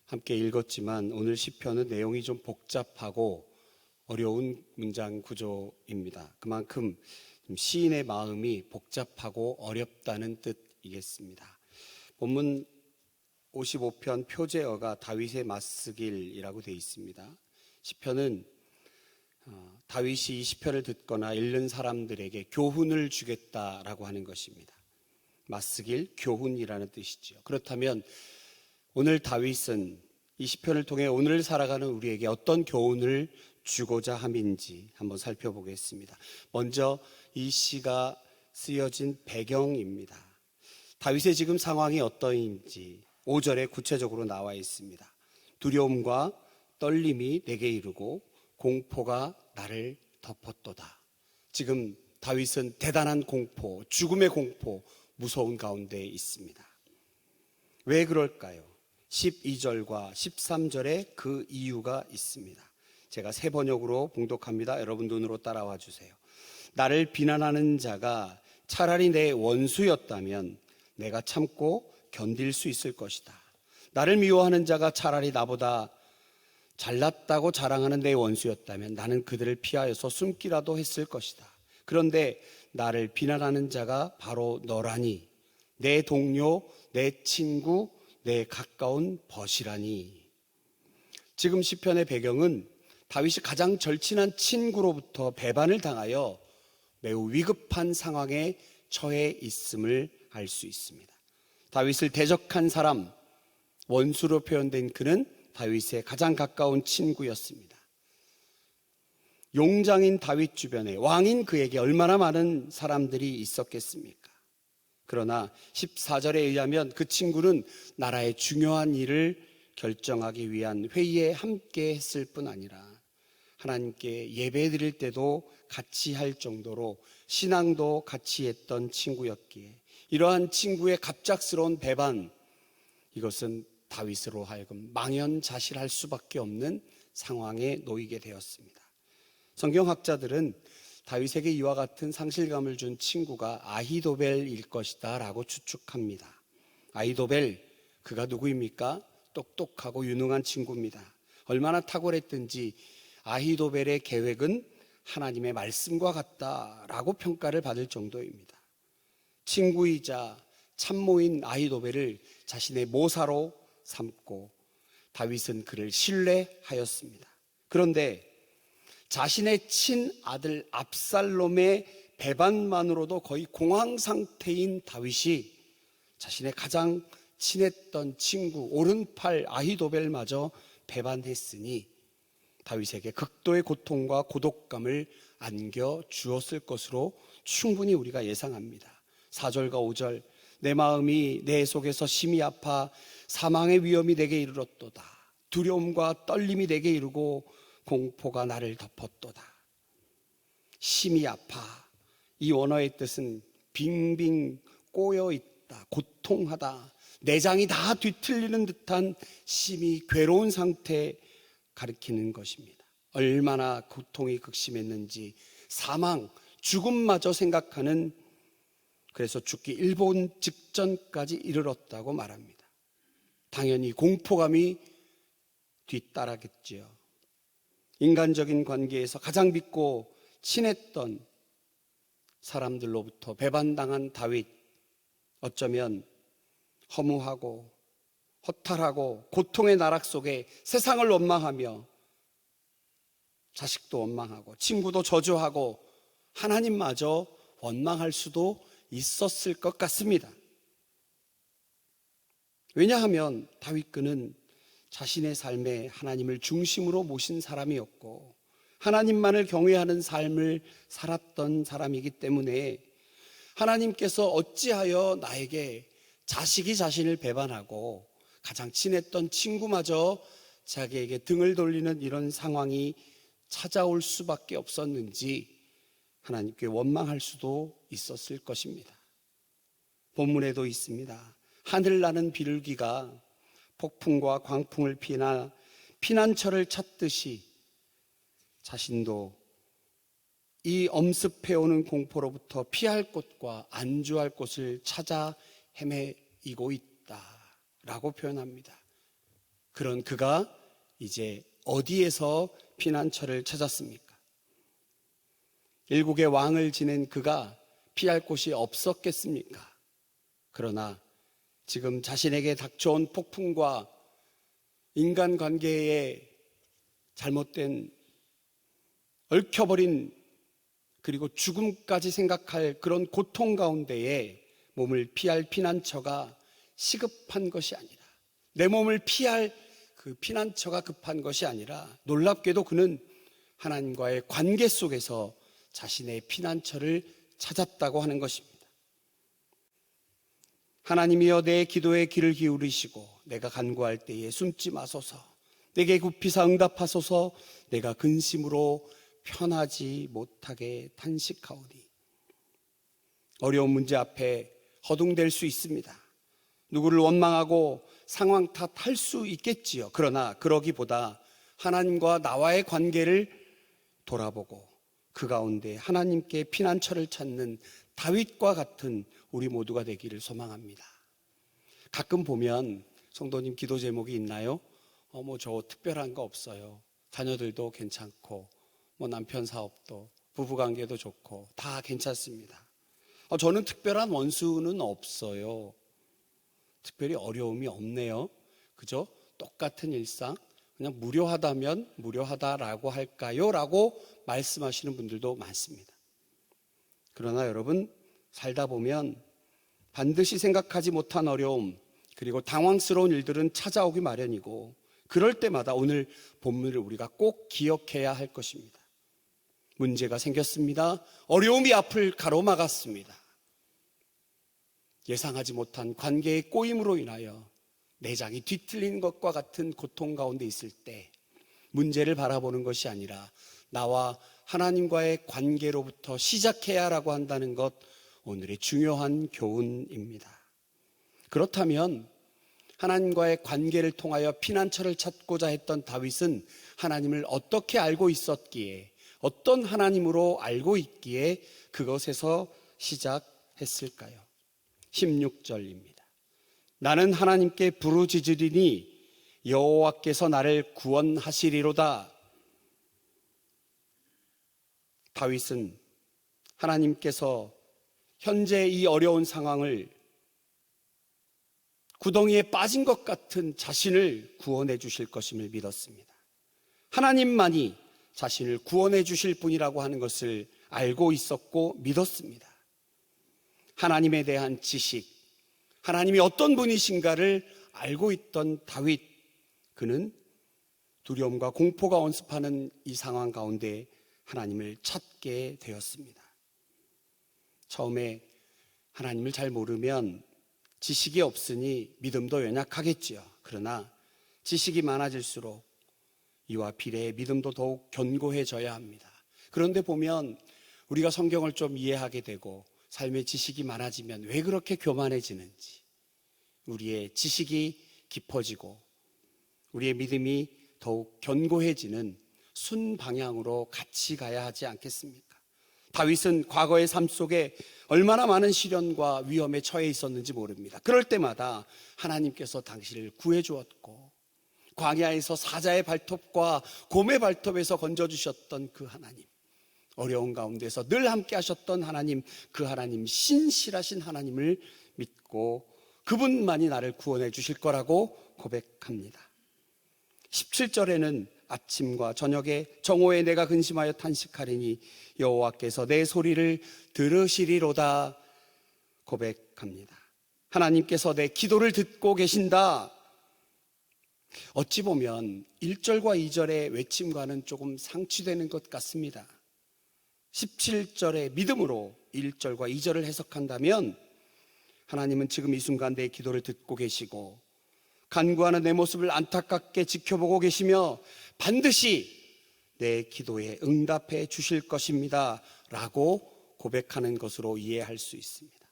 함께 읽었지만 오늘 시편은 내용이 좀 복잡하고 어려운 문장 구조입니다. 그만큼 시인의 마음이 복잡하고 어렵다는 뜻이겠습니다. 본문 55편 표제어가 다윗의 맞쓰길이라고 되어 있습니다. 시편은 다윗이 이 시편을 듣거나 읽는 사람들에게 교훈을 주겠다라고 하는 것입니다. 맞쓰길, 교훈이라는 뜻이죠. 그렇다면 오늘 다윗은 이 시편을 통해 오늘 살아가는 우리에게 어떤 교훈을 주고자 함인지 한번 살펴보겠습니다. 먼저 이 시가 쓰여진 배경입니다. 다윗의 지금 상황이 어떠한지 5절에 구체적으로 나와 있습니다. 두려움과 떨림이 내게 이르고 공포가 나를 덮었도다. 지금 다윗은 대단한 공포, 죽음의 공포, 무서운 가운데 있습니다. 왜 그럴까요? 12절과 13절에 그 이유가 있습니다. 제가 새 번역으로 봉독합니다. 여러분 눈으로 따라와 주세요. 나를 비난하는 자가 차라리 내 원수였다면 내가 참고 견딜 수 있을 것이다. 나를 미워하는 자가 차라리 나보다 잘났다고 자랑하는 내 원수였다면 나는 그들을 피하여서 숨기라도 했을 것이다. 그런데 나를 비난하는 자가 바로 너라니, 내 동료, 내 친구, 내 가까운 벗이라니. 지금 시편의 배경은 다윗이 가장 절친한 친구로부터 배반을 당하여 매우 위급한 상황에 처해 있음을 알 수 있습니다. 다윗을 대적한 사람, 원수로 표현된 그는 다윗의 가장 가까운 친구였습니다. 용장인 다윗 주변에 왕인 그에게 얼마나 많은 사람들이 있었겠습니까? 그러나 14절에 의하면 그 친구는 나라의 중요한 일을 결정하기 위한 회의에 함께 했을 뿐 아니라 하나님께 예배 드릴 때도 같이 할 정도로 신앙도 같이 했던 친구였기에 이러한 친구의 갑작스러운 배반, 이것은 다윗으로 하여금 망연자실할 수밖에 없는 상황에 놓이게 되었습니다. 성경학자들은 다윗에게 이와 같은 상실감을 준 친구가 아히도벨일 것이다 라고 추측합니다. 아히도벨, 그가 누구입니까? 똑똑하고 유능한 친구입니다. 얼마나 탁월했든지 아히도벨의 계획은 하나님의 말씀과 같다라고 평가를 받을 정도입니다. 친구이자 참모인 아히도벨을 자신의 모사로 삼고 다윗은 그를 신뢰하였습니다. 그런데 자신의 친아들 압살롬의 배반만으로도 거의 공황 상태인 다윗이 자신의 가장 친했던 친구 오른팔 아히도벨마저 배반했으니 다윗에게 극도의 고통과 고독감을 안겨주었을 것으로 충분히 우리가 예상합니다. 4절과 5절, 내 마음이 내 속에서 심히 아파 사망의 위험이 내게 이르렀도다. 두려움과 떨림이 내게 이르고 공포가 나를 덮었도다. 심히 아파, 이 원어의 뜻은 빙빙 꼬여있다, 고통하다, 내장이 다 뒤틀리는 듯한 심히 괴로운 상태 가리키는 것입니다. 얼마나 고통이 극심했는지 사망, 죽음마저 생각하는, 그래서 죽기 일본 직전까지 이르렀다고 말합니다. 당연히 공포감이 뒤따라겠지요. 인간적인 관계에서 가장 믿고 친했던 사람들로부터 배반당한 다윗, 어쩌면 허무하고 허탈하고 고통의 나락 속에 세상을 원망하며 자식도 원망하고 친구도 저주하고 하나님마저 원망할 수도 있었을 것 같습니다. 왜냐하면 다윗 그는 자신의 삶에 하나님을 중심으로 모신 사람이었고 하나님만을 경외하는 삶을 살았던 사람이기 때문에 하나님께서 어찌하여 나에게 자식이 자신을 배반하고 가장 친했던 친구마저 자기에게 등을 돌리는 이런 상황이 찾아올 수밖에 없었는지 하나님께 원망할 수도 있었을 것입니다. 본문에도 있습니다. 하늘나는 비둘기가 폭풍과 광풍을 피나 피난처를 찾듯이 자신도 이 엄습해오는 공포로부터 피할 곳과 안주할 곳을 찾아 헤매이고 있다라고 표현합니다. 그런 그가 이제 어디에서 피난처를 찾았습니까? 일국의 왕을 지낸 그가 피할 곳이 없었겠습니까? 그러나 지금 자신에게 닥쳐온 폭풍과 인간관계의 잘못된 얽혀버린 그리고 죽음까지 생각할 그런 고통 가운데에 몸을 피할 피난처가 시급한 것이 아니라, 내 몸을 피할 그 피난처가 급한 것이 아니라, 놀랍게도 그는 하나님과의 관계 속에서 자신의 피난처를 찾았다고 하는 것입니다. 하나님이여 내 기도에 귀를 기울이시고 내가 간구할 때에 숨지 마소서. 내게 굽히사 응답하소서. 내가 근심으로 편하지 못하게 탄식하오니. 어려운 문제 앞에 허둥댈 수 있습니다. 누구를 원망하고 상황 탓할 수 있겠지요. 그러나 그러기보다 하나님과 나와의 관계를 돌아보고 그 가운데 하나님께 피난처를 찾는 다윗과 같은 우리 모두가 되기를 소망합니다. 가끔 보면 성도님 기도 제목이 있나요? 저 특별한 거 없어요. 자녀들도 괜찮고 남편 사업도 부부관계도 좋고 다 괜찮습니다. 저는 특별한 원수는 없어요. 특별히 어려움이 없네요. 그죠? 똑같은 일상, 그냥 무료하다면 무료하다라고 할까요? 라고 말씀하시는 분들도 많습니다. 그러나 여러분, 살다 보면 반드시 생각하지 못한 어려움 그리고 당황스러운 일들은 찾아오기 마련이고, 그럴 때마다 오늘 본문을 우리가 꼭 기억해야 할 것입니다. 문제가 생겼습니다. 어려움이 앞을 가로막았습니다. 예상하지 못한 관계의 꼬임으로 인하여 내장이 뒤틀리는 것과 같은 고통 가운데 있을 때 문제를 바라보는 것이 아니라 나와 하나님과의 관계로부터 시작해야 하라고 한다는 것, 오늘의 중요한 교훈입니다. 그렇다면 하나님과의 관계를 통하여 피난처를 찾고자 했던 다윗은 하나님을 어떻게 알고 있었기에, 어떤 하나님으로 알고 있기에 그것에서 시작했을까요? 16절입니다. 나는 하나님께 부르짖으리니 여호와께서 나를 구원하시리로다. 다윗은 하나님께서 현재 이 어려운 상황을, 구덩이에 빠진 것 같은 자신을 구원해 주실 것임을 믿었습니다. 하나님만이 자신을 구원해 주실 분이라고 하는 것을 알고 있었고 믿었습니다. 하나님에 대한 지식, 하나님이 어떤 분이신가를 알고 있던 다윗, 그는 두려움과 공포가 온습하는 이 상황 가운데 하나님을 찾게 되었습니다. 처음에 하나님을 잘 모르면 지식이 없으니 믿음도 연약하겠지요. 그러나 지식이 많아질수록 이와 비례의 믿음도 더욱 견고해져야 합니다. 그런데 보면 우리가 성경을 좀 이해하게 되고 삶의 지식이 많아지면 왜 그렇게 교만해지는지, 우리의 지식이 깊어지고 우리의 믿음이 더욱 견고해지는 순방향으로 같이 가야 하지 않겠습니까? 다윗은 과거의 삶 속에 얼마나 많은 시련과 위험에 처해 있었는지 모릅니다. 그럴 때마다 하나님께서 당신을 구해 주었고, 광야에서 사자의 발톱과 곰의 발톱에서 건져주셨던 그 하나님, 어려운 가운데서 늘 함께 하셨던 하나님, 그 하나님, 신실하신 하나님을 믿고 그분만이 나를 구원해 주실 거라고 고백합니다. 17절에는 아침과 저녁에 정오에 내가 근심하여 탄식하리니 여호와께서 내 소리를 들으시리로다 고백합니다. 하나님께서 내 기도를 듣고 계신다. 어찌 보면 1절과 2절의 외침과는 조금 상치되는 것 같습니다. 17절의 믿음으로 1절과 2절을 해석한다면 하나님은 지금 이 순간 내 기도를 듣고 계시고 간구하는 내 모습을 안타깝게 지켜보고 계시며 반드시 내 기도에 응답해 주실 것입니다 라고 고백하는 것으로 이해할 수 있습니다.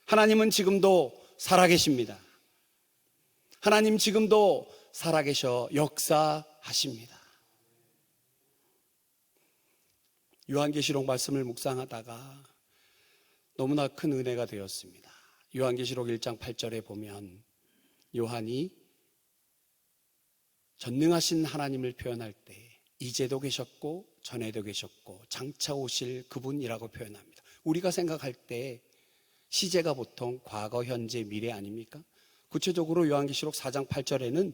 하나님은 지금도 살아계십니다. 하나님 지금도 살아계셔 역사하십니다. 요한계시록 말씀을 묵상하다가 너무나 큰 은혜가 되었습니다. 요한계시록 1장 8절에 보면 요한이 전능하신 하나님을 표현할 때 이제도 계셨고 전에도 계셨고 장차 오실 그분이라고 표현합니다. 우리가 생각할 때 시제가 보통 과거, 현재, 미래 아닙니까? 구체적으로 요한계시록 4장 8절에는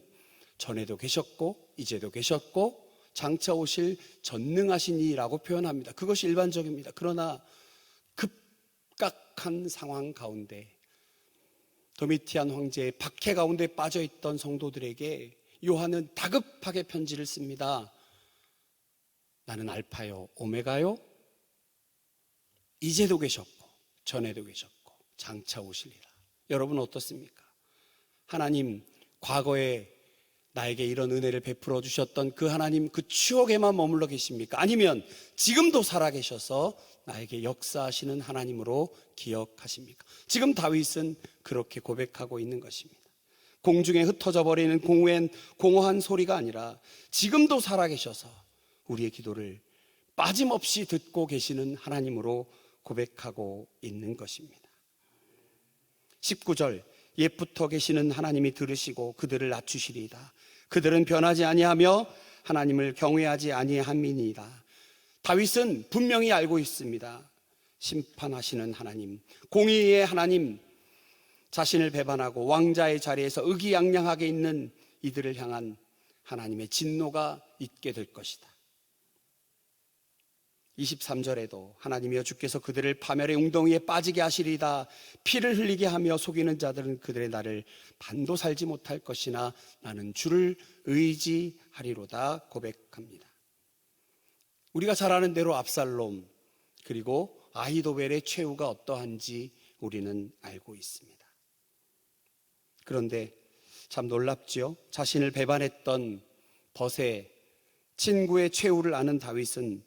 전에도 계셨고 이제도 계셨고 장차 오실 전능하신 이라고 표현합니다. 그것이 일반적입니다. 그러나 급박한 상황 가운데 도미티안 황제의 박해 가운데 빠져있던 성도들에게 요한은 다급하게 편지를 씁니다. 나는 알파요 오메가요, 이제도 계셨고 전에도 계셨고 장차 오시리라. 여러분 어떻습니까? 하나님 과거에 나에게 이런 은혜를 베풀어 주셨던 그 하나님, 그 추억에만 머물러 계십니까? 아니면 지금도 살아계셔서 나에게 역사하시는 하나님으로 기억하십니까? 지금 다윗은 그렇게 고백하고 있는 것입니다. 공중에 흩어져 버리는 공허한 소리가 아니라 지금도 살아계셔서 우리의 기도를 빠짐없이 듣고 계시는 하나님으로 고백하고 있는 것입니다. 19절, 옛부터 계시는 하나님이 들으시고 그들을 낮추시리이다. 그들은 변하지 아니하며 하나님을 경외하지 아니함이니이다. 다윗은 분명히 알고 있습니다. 심판하시는 하나님, 공의의 하나님, 자신을 배반하고 왕자의 자리에서 의기양양하게 있는 이들을 향한 하나님의 진노가 있게 될 것이다. 23절에도 하나님이여 주께서 그들을 파멸의 웅덩이에 빠지게 하시리이다. 피를 흘리게 하며 속이는 자들은 그들의 날을 반도 살지 못할 것이나 나는 주를 의지하리로다 고백합니다. 우리가 잘 아는 대로 압살롬 그리고 아히도벨의 최후가 어떠한지 우리는 알고 있습니다. 그런데 참 놀랍지요. 자신을 배반했던 벗의 친구의 최후를 아는 다윗은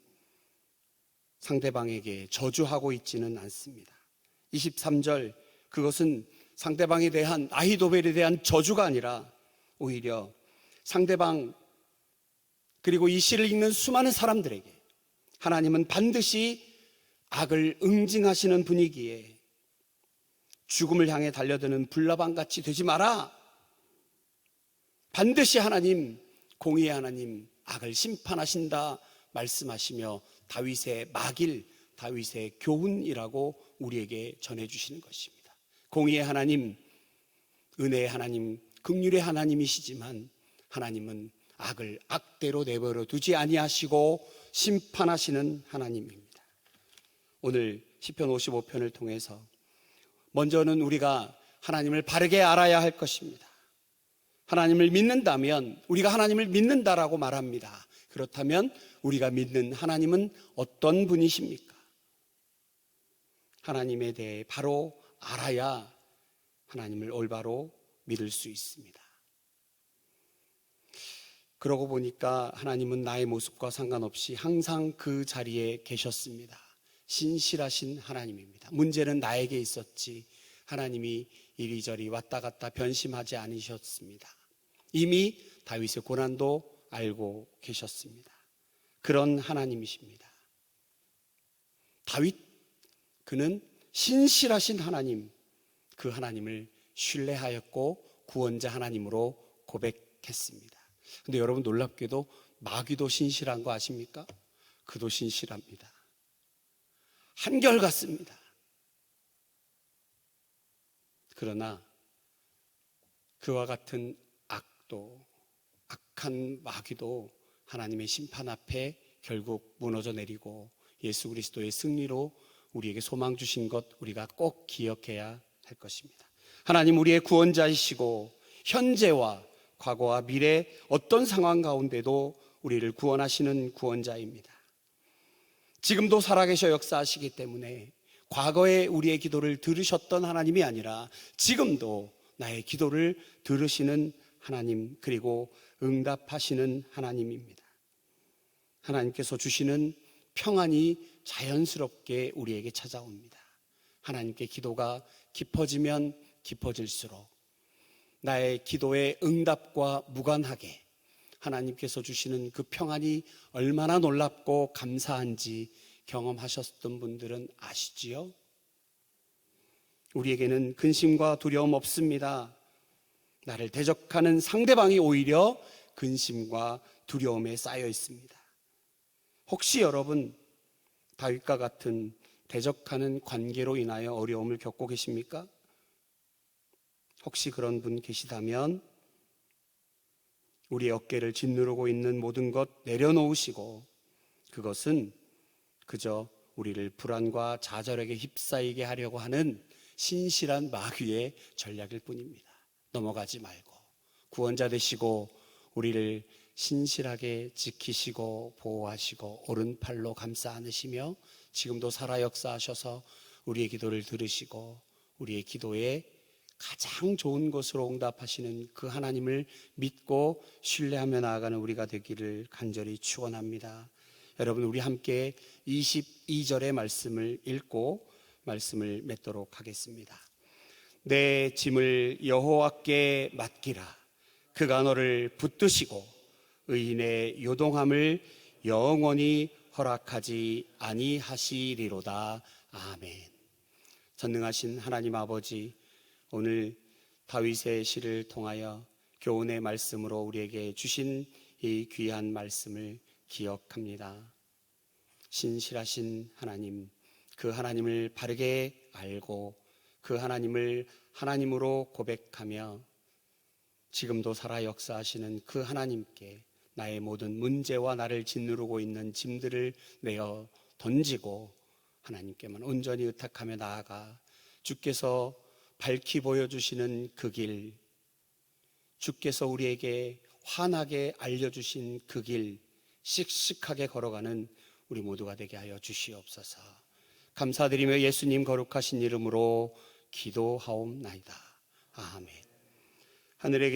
상대방에게 저주하고 있지는 않습니다. 23절, 그것은 상대방에 대한, 아히도벨에 대한 저주가 아니라 오히려 상대방 그리고 이 시를 읽는 수많은 사람들에게 하나님은 반드시 악을 응징하시는 분이기에 죽음을 향해 달려드는 불나방같이 되지 마라. 반드시 하나님, 공의의 하나님, 악을 심판하신다 말씀하시며 다윗의 막일, 다윗의 교훈이라고 우리에게 전해주시는 것입니다. 공의의 하나님, 은혜의 하나님, 긍휼의 하나님이시지만 하나님은 악을 악대로 내버려 두지 아니하시고 심판하시는 하나님입니다. 오늘 시편 55편을 통해서 먼저는 우리가 하나님을 바르게 알아야 할 것입니다. 하나님을 믿는다면 우리가 하나님을 믿는다라고 말합니다. 그렇다면 우리가 믿는 하나님은 어떤 분이십니까? 하나님에 대해 바로 알아야 하나님을 올바로 믿을 수 있습니다. 그러고 보니까 하나님은 나의 모습과 상관없이 항상 그 자리에 계셨습니다. 신실하신 하나님입니다. 문제는 나에게 있었지 하나님이 이리저리 왔다 갔다 변심하지 않으셨습니다. 이미 다윗의 고난도 알고 계셨습니다. 그런 하나님이십니다. 다윗, 그는 신실하신 하나님, 그 하나님을 신뢰하였고 구원자 하나님으로 고백했습니다. 근데 여러분 놀랍게도 마귀도 신실한 거 아십니까? 그도 신실합니다. 한결같습니다. 그러나 그와 같은 악도, 악한 마귀도 하나님의 심판 앞에 결국 무너져 내리고 예수 그리스도의 승리로 우리에게 소망 주신 것 우리가 꼭 기억해야 할 것입니다. 하나님 우리의 구원자이시고 현재와 과거와 미래 어떤 상황 가운데도 우리를 구원하시는 구원자입니다. 지금도 살아계셔 역사하시기 때문에 과거에 우리의 기도를 들으셨던 하나님이 아니라 지금도 나의 기도를 들으시는 하나님, 그리고 응답하시는 하나님입니다. 하나님께서 주시는 평안이 자연스럽게 우리에게 찾아옵니다. 하나님께 기도가 깊어지면 깊어질수록 나의 기도의 응답과 무관하게 하나님께서 주시는 그 평안이 얼마나 놀랍고 감사한지 경험하셨던 분들은 아시지요? 우리에게는 근심과 두려움 없습니다. 나를 대적하는 상대방이 오히려 근심과 두려움에 쌓여 있습니다. 혹시 여러분 다윗과 같은 대적하는 관계로 인하여 어려움을 겪고 계십니까? 혹시 그런 분 계시다면 우리의 어깨를 짓누르고 있는 모든 것 내려놓으시고, 그것은 그저 우리를 불안과 좌절에게 휩싸이게 하려고 하는 신실한 마귀의 전략일 뿐입니다. 넘어가지 말고 구원자 되시고 우리를 신실하게 지키시고 보호하시고 오른팔로 감싸 안으시며 지금도 살아 역사하셔서 우리의 기도를 들으시고 우리의 기도에 가장 좋은 것으로 응답하시는 그 하나님을 믿고 신뢰하며 나아가는 우리가 되기를 간절히 축원합니다. 여러분, 우리 함께 22절의 말씀을 읽고 말씀을 맺도록 하겠습니다. 내 짐을 여호와께 맡기라. 그가 너를 붙드시고 의인의 요동함을 영원히 허락하지 아니하시리로다. 아멘. 전능하신 하나님 아버지, 오늘 다윗의 시를 통하여 교훈의 말씀으로 우리에게 주신 이 귀한 말씀을 기억합니다. 신실하신 하나님, 그 하나님을 바르게 알고 그 하나님을 하나님으로 고백하며 지금도 살아 역사하시는 그 하나님께 나의 모든 문제와 나를 짓누르고 있는 짐들을 내어 던지고 하나님께만 온전히 의탁하며 나아가 주께서 밝히 보여주시는 그 길, 주께서 우리에게 환하게 알려주신 그 길, 씩씩하게 걸어가는 우리 모두가 되게 하여 주시옵소서. 감사드리며 예수님 거룩하신 이름으로 기도하옵나이다. 아멘. 하늘에